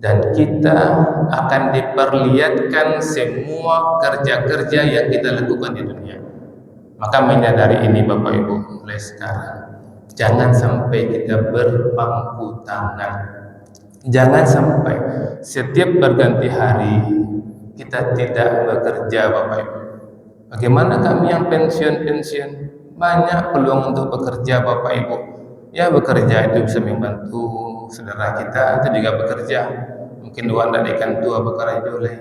dan kita akan diperlihatkan semua kerja-kerja yang kita lakukan di dunia. Maka menyadari ini Bapak Ibu mulai sekarang, jangan sampai kita berpangku tangan. Jangan sampai setiap berganti hari kita tidak bekerja Bapak Ibu. Bagaimana kami yang pensiun? Banyak peluang untuk bekerja Bapak Ibu. Ya, bekerja itu bisa membantu saudara kita, itu juga bekerja. Mungkin wanda ikan tua bekerja oleh,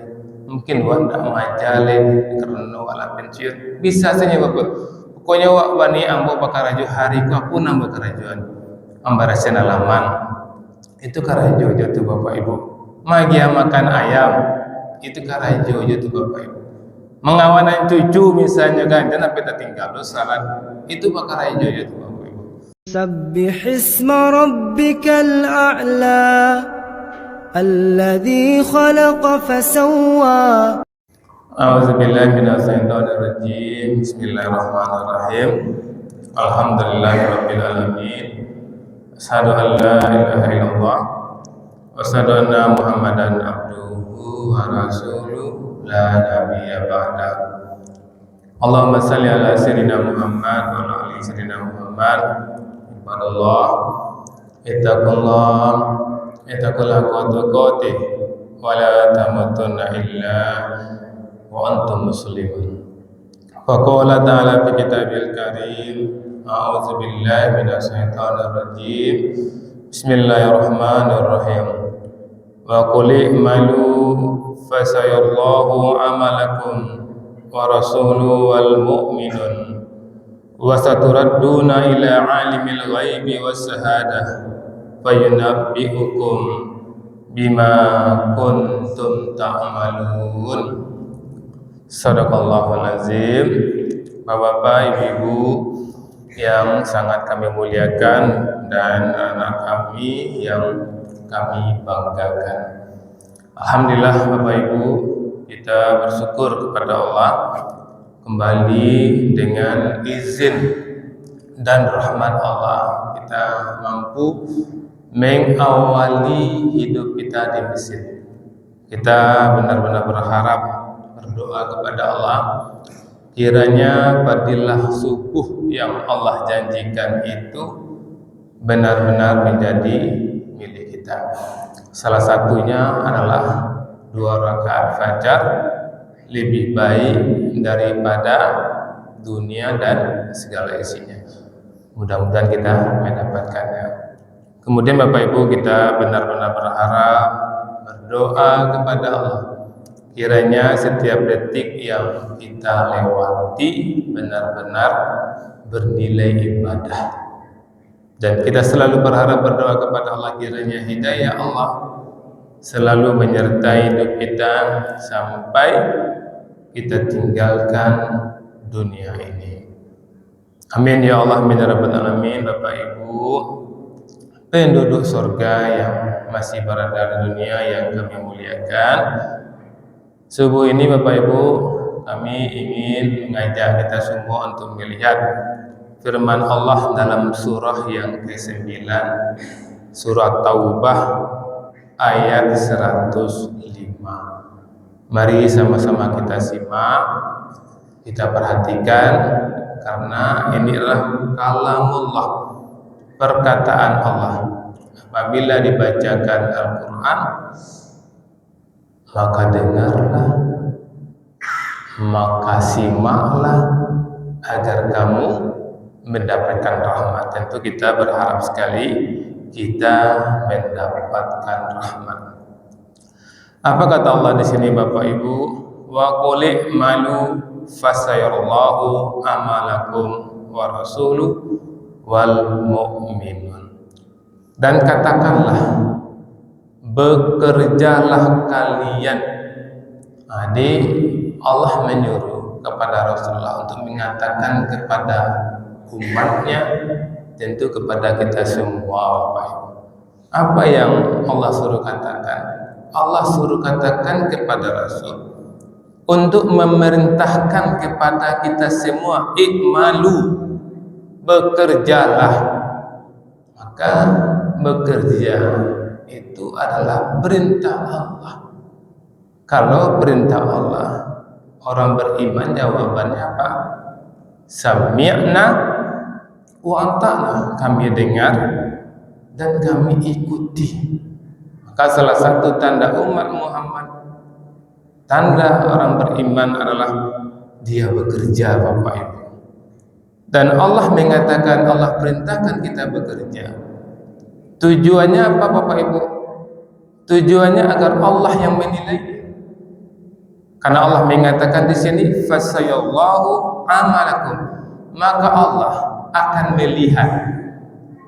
mungkin wanda majalin karena wala pensiun. Bisa saja Bapak. Pokoknya wak bani ambo bekerja hari ku aku nambah kerajuan. Ambarasena laman. Itu karajo tuh Bapak Ibu. Magia makan ayam itu karajo tuh Bapak Ibu. Mengawanan cucu misalnya kan, dan sampai tertinggal salat itu karajo tuh Bapak Ibu. Sabbih isma rabbikal a'la alladzi khalaqa fasawwa. A'udzubillahi minasyaitonir rajim. Bismillahirrahmanirrahim. Alhamdulillahirabbil alamin. Asyhadu an la ilaha illallah wa asyhadu anna Muhammadan abduhu wa rasuluhu la nabiyya ba'da. Allahumma shalli ala sayyidina Muhammad wa ala ali sayyidina Muhammad. Ibadallah, ittaqullah haqqa tuqatih wa la tamutunna illa wa antum muslimun. Faqala ta'ala fi kitabil karim, a'udzu billahi minasyaitonir rajim. Bismillahirrahmanirrahim. Wa qul i'malu fasayallahu amalakum wa rasuluhu wal mu'minun wa saturadduna ila alimil ghaibi was shahadah fayunabbi'ukum bima kuntum ta'malun. Sadaqallahul azim. Bapak-bapak, ibu-ibu yang sangat kami muliakan dan anak kami yang kami banggakan. Alhamdulillah Bapak Ibu, kita bersyukur kepada Allah kembali dengan izin dan rahmat Allah kita mampu mengawali hidup kita di Mesir. Kita benar-benar berharap, berdoa kepada Allah kiranya fadilah subuh yang Allah janjikan itu benar-benar menjadi milik kita. Salah satunya adalah 2 rakaat fajar lebih baik daripada dunia dan segala isinya. Mudah-mudahan kita mendapatkannya. Kemudian Bapak Ibu, kita benar-benar berharap, berdoa kepada Allah kiranya setiap detik yang kita lewati benar-benar bernilai ibadah. Dan kita selalu berharap, berdoa kepada Allah kiranya hidayah Allah selalu menyertai hidup kita sampai kita tinggalkan dunia ini. Amin ya Allah, amin ya rabbal alamin. Bapak Ibu penduduk surga yang masih berada di dunia yang kami muliakan, subuh ini Bapak Ibu kami ingin mengajak kita semua untuk melihat firman Allah dalam surah yang ke-9, surah Taubah ayat 105. Mari sama-sama kita simak, kita perhatikan, karena ini adalah kalamullah, perkataan Allah. Apabila dibacakan Al-Quran, maka dengarlah, maka simaklah agar kamu mendapatkan rahmat. Tentu kita berharap sekali kita mendapatkan rahmat. Apa kata Allah di sini Bapak Ibu? Wa qul i'malu fasayarallahu amalakum wa rasuluhu wal mu'minun. Dan katakanlah, bekerjalah kalian. Jadi Allah menyuruh kepada Rasulullah untuk mengatakan kepada umatnya, tentu kepada kita semua Bapak Ibu. Apa yang Allah suruh katakan? Allah suruh katakan kepada Rasul untuk memerintahkan kepada kita semua, i'malu, bekerjalah. Maka bekerja itu adalah perintah Allah. Kalau perintah Allah, orang beriman jawabannya apa? Sami'na wa ata'na, kami dengar dan kami ikuti. Maka salah satu tanda umat Muhammad, tanda orang beriman adalah dia bekerja, Bapak Ibu. Dan Allah mengatakan, Allah perintahkan kita bekerja. Tujuannya apa, Bapak Ibu? Tujuannya agar Allah yang menilai. Karena Allah mengatakan di sini, fasayallahu amalakum, maka Allah akan melihat.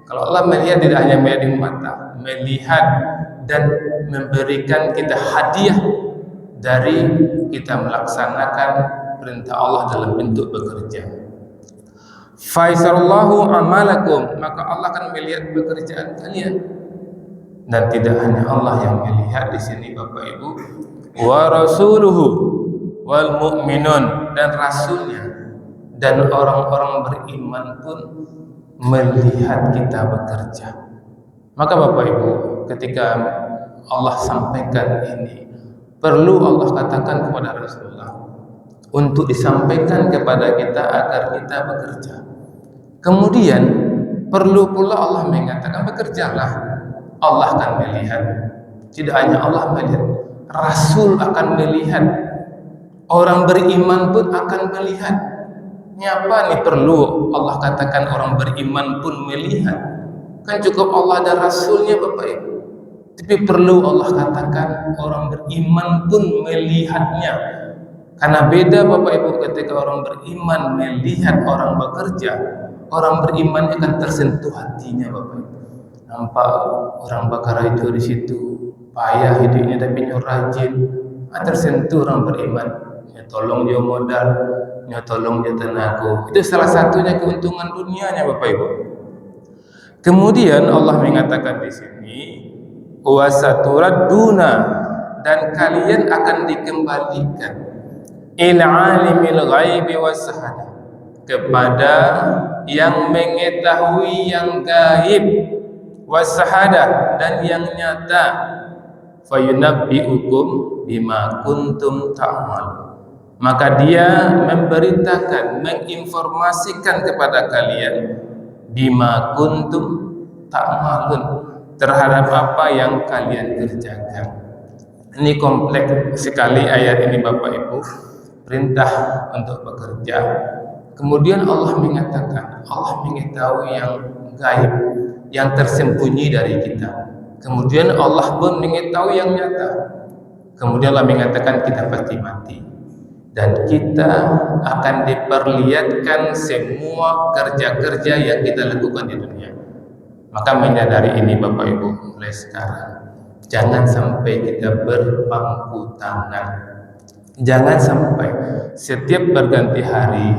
Kalau Allah melihat, tidak hanya melihat di mata, melihat dan memberikan kita hadiah dari kita melaksanakan perintah Allah dalam bentuk bekerja. Faisarallahu amalakum, maka Allah akan melihat pekerjaan kalian. Dan tidak hanya Allah yang melihat di sini, Bapak Ibu, wa rasuluhu wal mu'minun, dan rasulnya dan orang-orang beriman pun melihat kita bekerja. Maka Bapak Ibu, ketika Allah sampaikan ini, perlu Allah katakan kepada Rasulullah untuk disampaikan kepada kita agar kita bekerja. Kemudian perlu pula Allah mengatakan bekerjalah. Allah akan melihat. Tidak hanya Allah melihat, Rasul akan melihat, orang beriman pun akan melihat. Nyapa nih perlu Allah katakan orang beriman pun melihat? Kan cukup Allah dan Rasulnya, Bapak Ibu. Tapi perlu Allah katakan orang beriman pun melihatnya. Karena beda, Bapak Ibu, ketika orang beriman melihat orang bekerja, orang beriman akan tersentuh hatinya, Bapak Ibu. Nampak orang bakar itu di situ, payah hidupnya tapi rajin, tersentuh orang beriman. Ya tolong dia modal, ya tolong dia tenaga. Itu salah satunya keuntungan dunianya, Bapak Ibu. Kemudian Allah mengatakan di sini, wasaturadduna, dan kalian akan dikembalikan ila alimil ghaibi wassahadah, kepada yang mengetahui yang gaib, wassahadah, dan yang nyata, fayunabbi'ukum bima kuntum ta'mal, maka dia memberitakan, menginformasikan kepada kalian bima kuntum ta'malun, terhadap apa yang kalian kerjakan. Ini kompleks sekali ayat ini, Bapak Ibu. Perintah untuk bekerja. Kemudian Allah mengatakan, Allah mengetahui yang gaib, yang tersembunyi dari kita. Kemudian Allah pun mengetahui yang nyata. Kemudian Allah mengatakan kita pasti mati, dan kita akan diperlihatkan semua kerja-kerja yang kita lakukan di dunia. Maka menyadari ini, Bapak Ibu, mulai sekarang jangan sampai kita berpangku tangan. Jangan sampai setiap berganti hari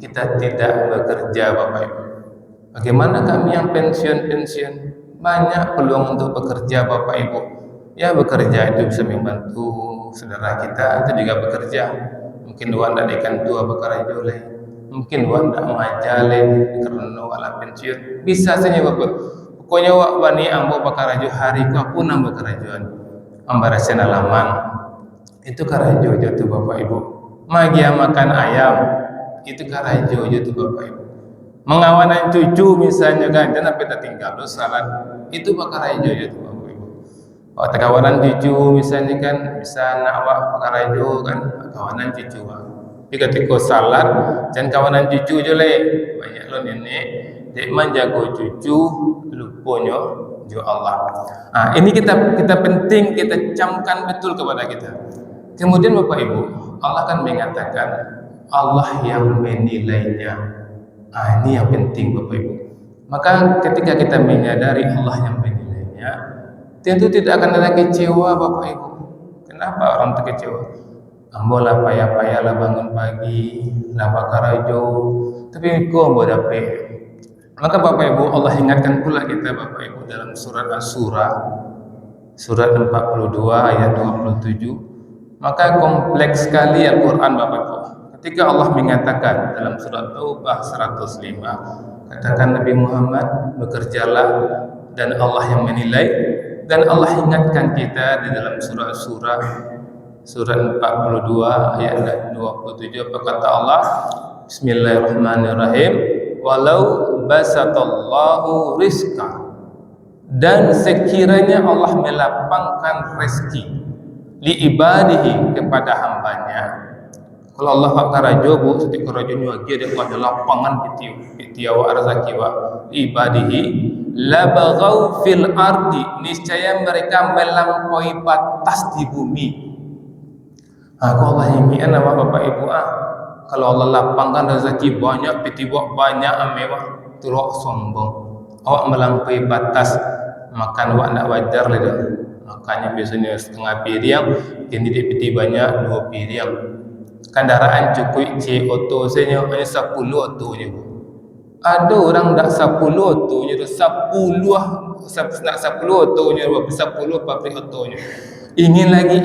kita tidak bekerja, Bapak Ibu. Bagaimana kami yang pensiun? Banyak peluang untuk bekerja, Bapak Ibu. Ya, bekerja itu bisa membantu saudara kita, itu juga bekerja. Mungkin wanda ikan tua bekerja oleh, mungkin wanda majalin karena wala pensiun. Bisa saja, Bapak. Pokoknya wak bani ambo bekerja hari ku aku nambah kerajaan. Ambarasen alaman. Itu karajo tuh, Bapak Ibu. Magia makan ayam, itu karajo tuh, Bapak Ibu. Mengawanan cucu misalnya kan, dan apa kita tinggal lu salat, itu karajo tuh, Bapak Ibu. Oh, kawanan cucu misalnya kan, bisa nak karajo kan, kawanan cucu. Tapi ketika salat, jangan kawanan cucu aja le. Banyak lo nenek, dek menjago cucu, luponyo jo Allah. Nah, ini kita penting kita camkan betul kepada kita. Kemudian Bapak Ibu, Allah akan mengatakan Allah yang menilainya. Ini yang penting, Bapak Ibu. Maka ketika kita menyadari Allah yang menilainya, tentu tidak akan ada kecewa, Bapak Ibu. Kenapa orang terkecewa? Ambo lah payah-payah lah bangun pagi, lah bakarajo, tapi kok ambo dapet. Maka Bapak Ibu, Allah ingatkan pula kita, Bapak Ibu, dalam surat Asy-Syura, surat 42 ayat 27. Maka kompleks sekali Al-Quran, Bapak Ibu. Ketika Allah mengatakan dalam surat Taubah 105, katakan Nabi Muhammad, bekerjalah dan Allah yang menilai. Dan Allah ingatkan kita di dalam surah 42 ayat 27, apa kata Allah? Bismillahirrahmanirrahim. Walau basatallahu rizqa, dan sekiranya Allah melapangkan rezeki li ibadihi kepada hambanya. Kalau Allah karajo bu setiap karajo nyuagi dia Allah lapangan pitiawa rezeki wa ibadihi la baghaw fil ardi, niscaya mereka melampaui batas di bumi. Kalau Allah ingin nama bapak ibu kalau Allah lapangkan rezeki banyak, pitiwa banyak mewah, tulok sombong. Awak melampaui batas makan wak nak wajar lah dah. Makanya biasanya setengah piring, kini dia piti banyak 2 piring. Kendaraan cukup auto saya hanya 10 autonya. Ada orang tak 10 autonya, 10 nak 10 autonya, 10 pabrik autonya. Ingin lagi.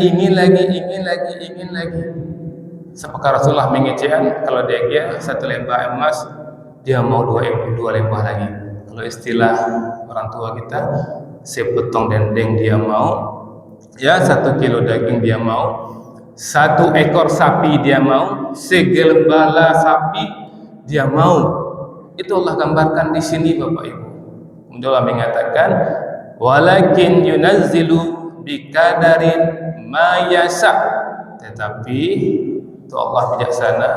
Sepakat Rasulullah mengecekan kalau dia 1 lembah emas, dia mau 2 lembah lagi. Kalau istilah orang tua kita, sepotong dendeng dia mau, ya 1 kilo daging dia mau, 1 ekor sapi dia mau, segembala sapi dia mau. Itu Allah gambarkan di sini Bapak Ibu. Allah mengatakan, walakin yunazzilu biqadarin ma yasha, tetapi itu Allah bijaksana,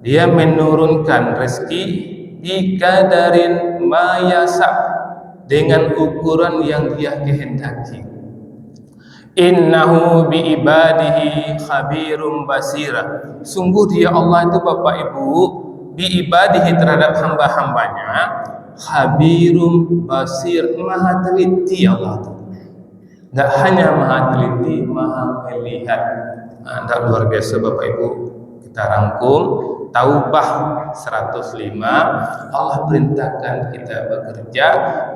dia menurunkan rezeki biqadarin ma yasha, dengan ukuran yang dia kehendaki. Innahu bi ibadihi khabirum basira, sungguh dia Allah itu Bapak Ibu bi ibadihi terhadap hamba-hambanya khabirum basir, maha teliti Allah itu. Tidak hanya maha teliti, maha melihat. Luar biasa Bapak Ibu. Kita rangkum Taubah 105, Allah perintahkan kita bekerja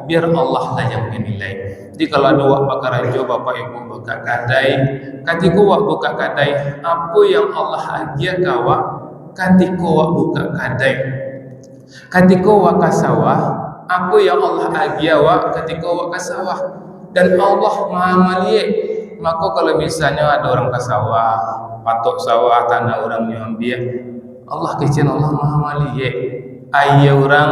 biar Allah lah yang menilai. Jadi kalau ada wak bakar jo Bapak Ibu buka kadai, katiku wak buka kadai, apa yang Allah ajar kawak, katiku wak buka kadai. Katiku wak kasawah, apa yang Allah ajar wak, katiku wak kasawah. Dan Allah Maha Melihat. Maka kalau misalnya ada orang kasawah, patok sawah tanah orang nyambiak, Allah kecil, Allah Maha Melihat. Ayah orang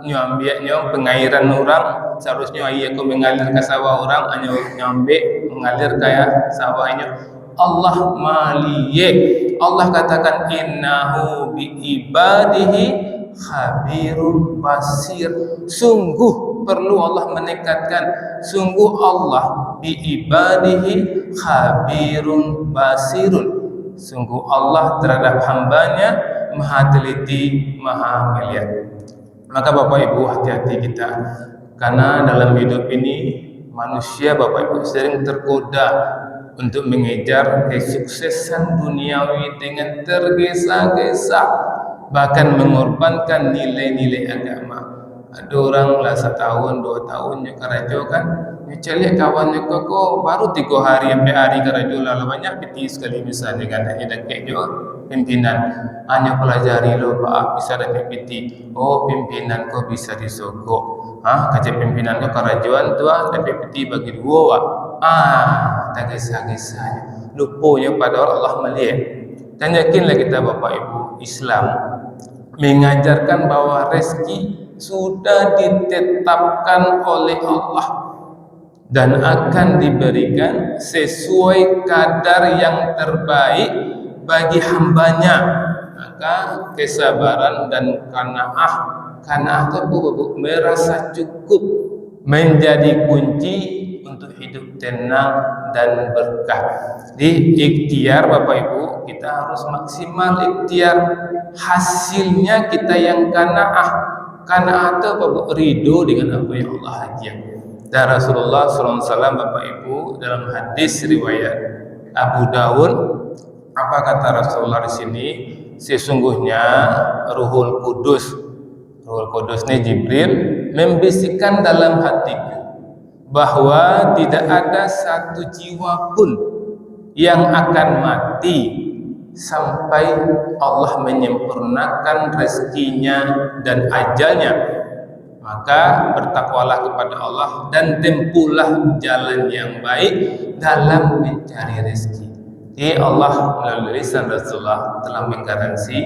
nyambiaknya pengairan orang, seharusnya ayah aku mengalir ke sawah orang, hanya nyambiak mengalir kayak sawahnya. Allah Melihat. Allah katakan innahu bi ibadihi khabirun basir. Sungguh perlu Allah menekankan, sungguh Allah bi ibadihi khabirun basirun, sungguh Allah terhadap hambanya maha teliti, maha melihat. Maka Bapak Ibu hati-hati kita, karena dalam hidup ini manusia Bapak Ibu sering tergoda untuk mengejar kesuksesan duniawi dengan tergesa-gesa, bahkan mengorbankan nilai-nilai agama. Ada orang lah 1 tahun 2 tahun karajo kan, celiak kawannya kok baru 3 hari sampai hari karajo lah banyak piti sekali misalnya katanya dekat jo pimpinan, hanya pelajari lo Pak bisa dapat piti. Oh pimpinan kok bisa disogok, kaca pimpinan kok karajoan tua dapat piti bagi 2 wak. Tak kisah-kisahnya, lupanya padahal Allah melihat. Dan yakinlah kita Bapak Ibu, Islam mengajarkan bahwa rezeki sudah ditetapkan oleh Allah dan akan diberikan sesuai kadar yang terbaik bagi hambanya. Maka kesabaran dan qanaah itu merasa cukup menjadi kunci untuk hidup tenang dan berkah. Di ikhtiar Bapak Ibu kita harus maksimal ikhtiar, hasilnya kita yang qanaah. Qanaah itu ridho dengan apa yang Allah ajar. Dan Rasulullah SAW Bapak Ibu dalam hadis riwayat Abu Dawud, apa kata Rasulullah di sini? Sesungguhnya Ruhul Kudus ini Jibril membisikkan dalam hatiku bahwa tidak ada satu jiwa pun yang akan mati sampai Allah menyempurnakan rezekinya dan ajalnya. Maka bertakwalah kepada Allah dan tempuhlah jalan yang baik dalam mencari rezeki. Jadi Allah melalui lisan Rasulullah telah menggaransi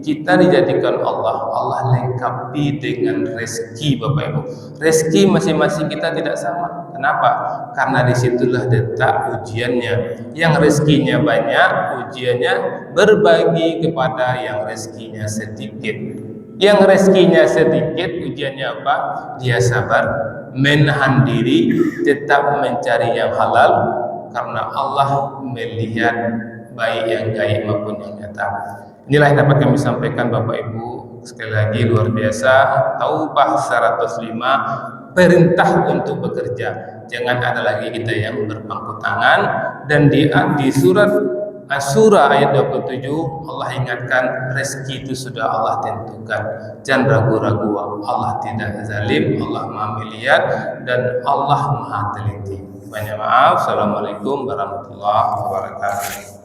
kita dijadikan Allah lengkapi dengan rezeki, Bapak Ibu. Rezeki masing-masing kita tidak sama. Kenapa? Karena disitulah letak ujiannya. Yang rezekinya banyak, ujiannya berbagi kepada yang rezekinya sedikit. Yang rezekinya sedikit, ujiannya apa? Dia sabar, menahan diri, tetap mencari yang halal, karena Allah melihat baik yang gaib maupun yang nyata. Inilah yang dapat kami sampaikan Bapak Ibu. Sekali lagi luar biasa. Taubah 105, perintah untuk bekerja. Jangan ada lagi kita yang berpangku tangan. Dan di surat Asy-Syura ayat 27 Allah ingatkan rezeki itu sudah Allah tentukan. Jangan ragu-ragu, Allah tidak zalim, Allah Maha melihat dan Allah Maha teliti. Banyak maaf. Assalamualaikum warahmatullahi wabarakatuh.